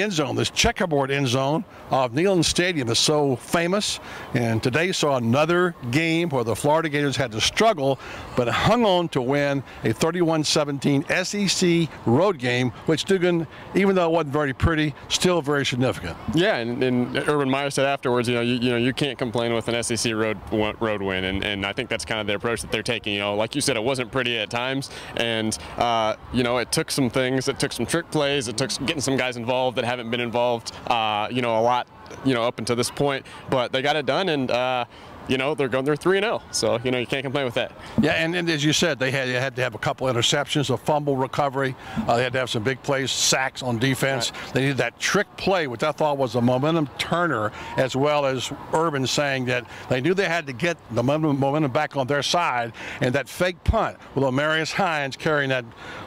end zone. This checkerboard end zone of Neyland Stadium is so famous, and today saw another game where the Florida Gators had to struggle but hung on to win a 31-17 SEC road game, which Dugan, even though it wasn't very pretty, still very significant. Yeah, and Urban Meyer said afterwards, you can't complain with an SEC road win, and I think that's kind of the approach that they're taking. Like you said, it wasn't pretty at times, and it took some things, it took some trick plays, it took getting some guys involved that haven't been involved, a lot, up until this point, but they got it done, and they're 3-0, so you can't complain with that. Yeah, and as you said, they had to have a couple interceptions, a fumble recovery. They had to have some big plays, sacks on defense. Right. They needed that trick play, which I thought was a momentum turner, as well as Urban saying that they knew they had to get the momentum back on their side, and that fake punt with Omarius Hines carrying that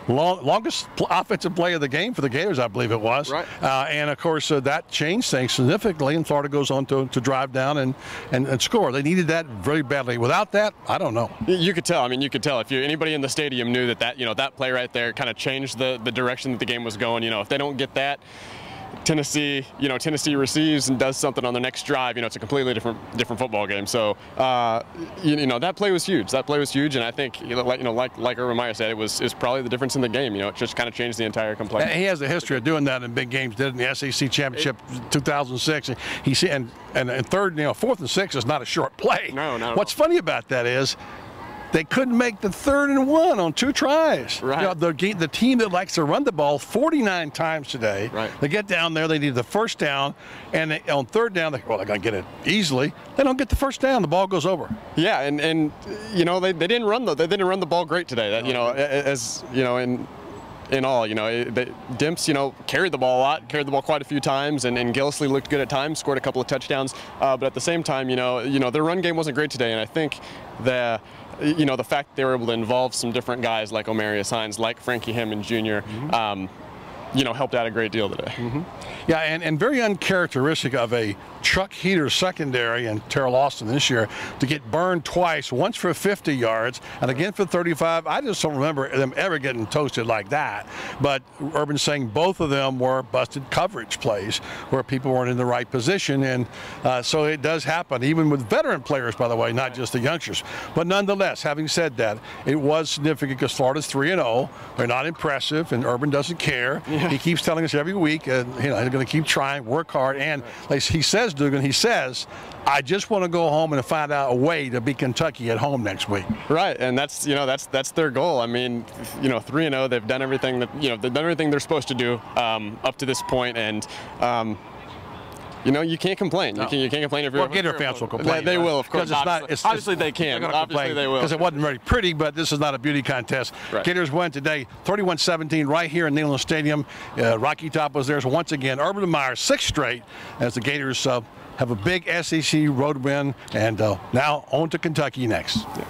longest offensive play of the game for the Gators, I believe it was. Right. And of course, that changed things significantly, and Florida goes on to drive down and score. They needed that very badly. Without that, I don't know. You could tell. I mean, you could tell if anybody in the stadium knew that that play right there kind of changed the direction that the game was going. If they don't get that, Tennessee receives and does something on the next drive. It's a completely different football game. So, that play was huge. That play was huge, and I think, like Urban Meyer said, it was probably the difference in the game. It just kind of changed the entire complexion. And he has a history of doing that in big games. Did in the SEC championship 2006. And third, fourth and six is not a short play. No, no. What's funny about that is they couldn't make the 3rd and 1 on 2 tries. Right. The team that likes to run the ball 49 times today, right. They get down there, they need the first down, and on 3rd down, they're going to get it easily. They don't get the first down, the ball goes over. Yeah, and they didn't run the ball great today. That in all, Dimps, carried the ball a lot, carried the ball quite a few times, and Gillisley looked good at times, scored a couple of touchdowns. But at the same time, their run game wasn't great today, and I think the fact that they were able to involve some different guys like Omarius Hines, like Frankie Hammond Jr., helped out a great deal today. Mm-hmm. Yeah, and very uncharacteristic of a Chuck Heater secondary and Terrell Austin this year to get burned twice, once for 50 yards and again for 35. I just don't remember them ever getting toasted like that. But Urban's saying both of them were busted coverage plays where people weren't in the right position, and so it does happen, even with veteran players, by the way, not just the youngsters. But nonetheless, having said that, it was significant because Florida's 3-0. They're not impressive, and Urban doesn't care. Yeah. He keeps telling us every week, they're going to keep trying, work hard, and like he says, Dugan, he says, I just want to go home and find out a way to beat Kentucky at home next week. Right, and that's their goal. I mean, 3-0, they've done everything they're supposed to do up to this point, and you can't complain. No. You can't complain if you're. Well, Gator fans will complain. They will, of course. Obviously, they can. Obviously, they will. Because it wasn't very pretty, but this is not a beauty contest. Right. Gators won today, 31-17, right here in Neyland Stadium. Rocky Top was there. So once again, Urban Meyer, 6th straight, as the Gators have a big SEC road win, and now on to Kentucky next. Yeah.